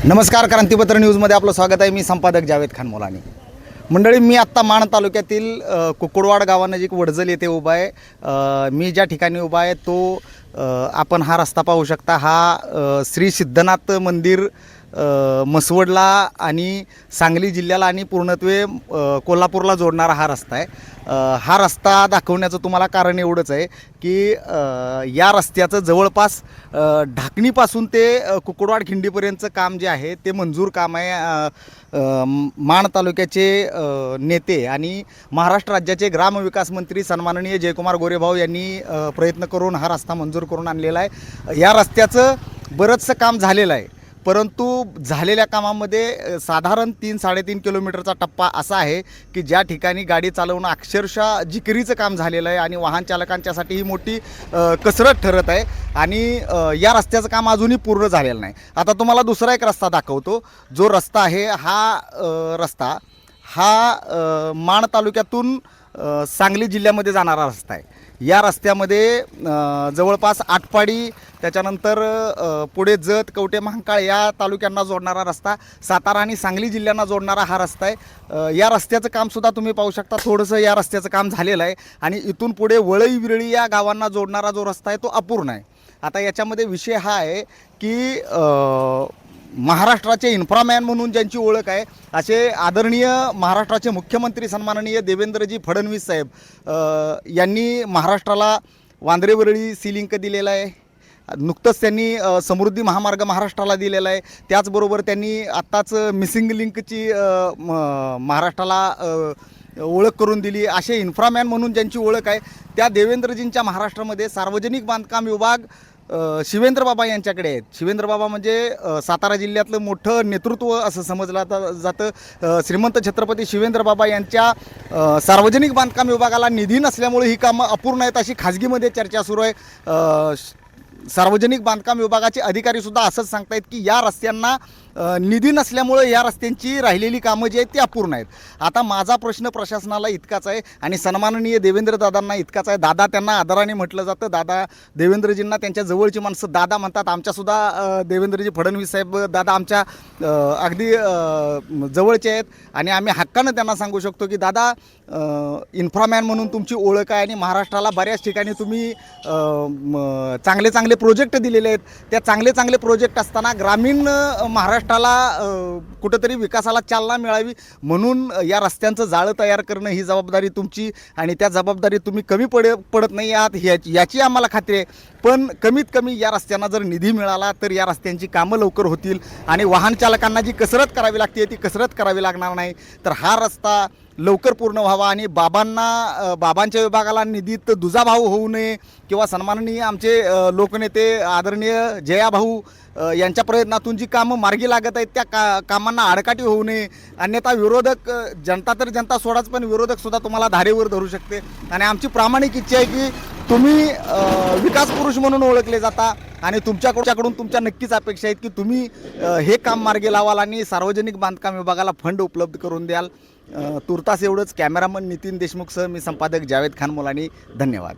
नमस्कार, क्रांतीपत्र न्यूजमध्ये आपलं स्वागत आहे. मी संपादक जावेद खान मोलानी. मंडळी, मी आत्ता माण तालुक्यातील कुकुडवाड गावानजीक वडजल येथे उभा आहे. मी ज्या ठिकाणी उभा आहे तो आपण हा रस्ता पाहू शकता. हा श्री सिद्धनाथ मंदिर मसवडला आणि सांगली जिल्ह्याला आणि पूर्णत्वे कोल्हापूरला जोडणारा हा रस्ता आहे. हा रस्ता दाखवण्याचं तुम्हाला कारण एवढंच आहे की या रस्त्याचं जवळपास ढाकणीपासून ते कुकुडवाड खिंडीपर्यंतचं काम जे आहे ते मंजूर काम आहे. माण तालुक्याचे नेते आणि महाराष्ट्र राज्याचे ग्रामविकास मंत्री सन्माननीय जयकुमार गोरेभाऊ यांनी प्रयत्न करून हा रस्ता मंजूर करून आणलेला आहे. या रस्त्याचं बरंचसं काम झालेलं आहे, परंतु झालेल्या कामामध्ये साधारण 3-3.5 किलोमीटरचा टप्पा असा आहे की ज्या ठिकाणी गाडी चालवणं अक्षरशः जिकिरीचं काम झालेलं आहे आणि वाहन चालकांच्यासाठी ही मोठी कसरत ठरत आहे. आणि या रस्त्याचं काम अजूनही पूर्ण झालेलं नाही. आता तुम्हाला दुसरा एक रस्ता दाखवतो. जो रस्ता आहे हा रस्ता माण तालुक्यातून सांगली जिल्ह्यामध्ये जाणारा रस्ता आहे. या रस्त्यामध्ये जवळपास आटपाडी, त्याच्यानंतर पुढे जत, कवठे, महांकाळ या तालुक्यांना जोडणारा रस्ता, सातारा आणि सांगली जिल्ह्यांना जोडणारा हा रस्ता आहे. या रस्त्याचं कामसुद्धा तुम्ही पाहू शकता. थोडंसं या रस्त्याचं काम झालेलं आहे आणि इथून पुढे वळई विरळी या गावांना जोडणारा जो रस्ता आहे तो अपूर्ण आहे. आता याच्यामध्ये विषय हा आहे की महाराष्ट्राचे इन्फ्रामॅन म्हणून ज्यांची ओळख आहे असे आदरणीय महाराष्ट्राचे मुख्यमंत्री सन्माननीय देवेंद्रजी फडणवीस साहेब यांनी महाराष्ट्राला वांद्रे-वरळी सी लिंक दिलेला आहे. नुकतंच त्यांनी समृद्धी महामार्ग महाराष्ट्राला दिलेला आहे. त्याचबरोबर त्यांनी आत्ताच मिसिंग लिंकची महाराष्ट्राला ओळख करून दिली. असे इन्फ्रामॅन म्हणून ज्यांची ओळख आहे त्या देवेंद्रजींच्या महाराष्ट्रामध्ये सार्वजनिक बांधकाम विभाग शिवेंद्रबाबा यांच्याकडे आहेत. शिवेंद्रबाबा म्हणजे सातारा जिल्ह्यातलं मोठं नेतृत्व असं समजलं जातं. श्रीमंत छत्रपती शिवेंद्रबाबा यांच्या सार्वजनिक बांधकाम विभागाला निधी नसल्यामुळे ही कामं अपूर्ण आहेत अशी खाजगीमध्ये चर्चा सुरू आहे. सार्वजनिक बांधकाम विभागाचे अधिकारीसुद्धा असंच सांगतायत की या रस्त्यांना निधी नसल्यामुळे या रस्त्यांची राहिलेली कामं जी आहेत ती अपूर्ण आहेत. आता माझा प्रश्न प्रशासनाला इतकाच आहे आणि सन्माननीय देवेंद्रदादांना इतकाच आहे. दादा त्यांना आदराने म्हटलं जातं. दादा देवेंद्रजींना त्यांच्या जवळची माणसं दादा म्हणतात. आमच्यासुद्धा देवेंद्रजी फडणवीस साहेब दादा आमच्या अगदी जवळचे आहेत आणि आम्ही हक्कानं त्यांना सांगू शकतो की दादा, इन्फ्रामॅन म्हणून तुमची ओळख आहे आणि महाराष्ट्राला बऱ्याच ठिकाणी तुम्ही चांगले चांगले प्रोजेक्ट दिलेले आहेत. त्या चांगले प्रोजेक्ट असताना ग्रामीण महाराष्ट्राला कुठंतरी विकासाला चालना मिळावी म्हणून या रस्त्यांचं जाळं तयार करणं ही जबाबदारी तुमची आणि त्या जबाबदारी तुम्ही कमी पडत नाही आहात याची आम्हाला खात्री आहे. पण कमीत कमी या रस्त्यांना जर निधी मिळाला तर या रस्त्यांची कामं लवकर होतील आणि वाहन चालकांना जी कसरत करावी लागते ती कसरत करावी लागणार नाही. तर हा रस्ता लवकर पूर्ण व्हावा आणि बाबांच्या विभागाला निधीत दुजाभाव होऊ नये किंवा सन्माननीय आमचे लोकनेते आदरणीय जयाभाऊ यांच्या प्रयत्नातून जी कामं मार्गी लागत आहेत त्या कामांना आडकाठी होऊ नये. अन्यथा विरोधक, जनता तर जनता सोडाच पण विरोधकसुद्धा तुम्हाला धारेवर धरू शकते. आणि आमची प्रामाणिक इच्छा आहे की तुम्ही विकास पुरुष म्हणून ओळखले जाता आणि तुमच्याकडून तुमच्या नक्कीच अपेक्षा आहेत की तुम्ही हे काम मार्गी लावाल आणि सार्वजनिक बांधकाम विभागाला फंड उपलब्ध करून द्याल. तुर्तास एवढंच. कॅमेरामन नितीन देशमुखसह मी संपादक जावेद खान मोलानी. धन्यवाद.